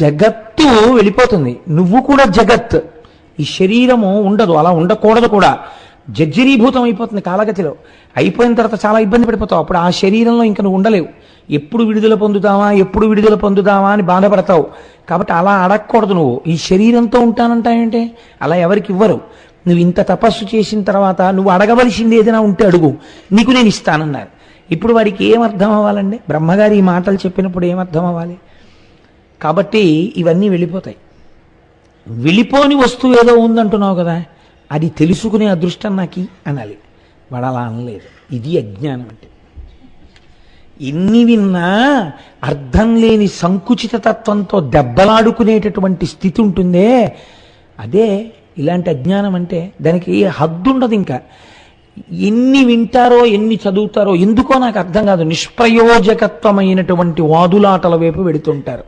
జగత్తు వెళ్ళిపోతుంది, నువ్వు కూడా జగత్. ఈ శరీరము ఉండదు, అలా ఉండకూడదు కూడా. జర్జరీభూతం అయిపోతుంది కాలగతిలో. అయిపోయిన తర్వాత చాలా ఇబ్బంది పడిపోతావు. అప్పుడు ఆ శరీరంలో ఇంకా నువ్వు ఉండలేవు. ఎప్పుడు విడుదల పొందుతావా, ఎప్పుడు విడుదల పొందుతావా అని బాధపడతావు. కాబట్టి అలా అడగకూడదు. నువ్వు ఈ శరీరంతో ఉంటానంటావేంటే? అలా ఎవరికి ఇవ్వరు. నువ్వు ఇంత తపస్సు చేసిన తర్వాత నువ్వు అడగవలసింది ఏదైనా ఉంటే అడుగు, నీకు నేను ఇస్తానన్నారు. ఇప్పుడు వాడికి ఏం అర్థం అవ్వాలండి? బ్రహ్మగారి ఈ మాటలు చెప్పినప్పుడు ఏమర్థం అవ్వాలి? కాబట్టి ఇవన్నీ వెళ్ళిపోతాయి. వెళ్ళిపోని వస్తువు ఏదో ఉందంటున్నావు కదా, అది తెలుసుకునే అదృష్టం నాకు అనాలి. వాడు అలా అనలేదు. ఇది అజ్ఞానం అంటే. ఎన్ని విన్నా అర్థం లేని సంకుచిత తత్వంతో దెబ్బలాడుకునేటటువంటి స్థితి ఉంటుందే, అదే ఇలాంటి అజ్ఞానం అంటే. దానికి ఏ హద్దు ఉండదు. ఇంకా ఎన్ని వింటారో ఎన్ని చదువుతారో ఎందుకో నాకు అర్థం కాదు. నిష్ప్రయోజకత్వమైనటువంటి వాదులాటల వైపు వెడుతుంటారు.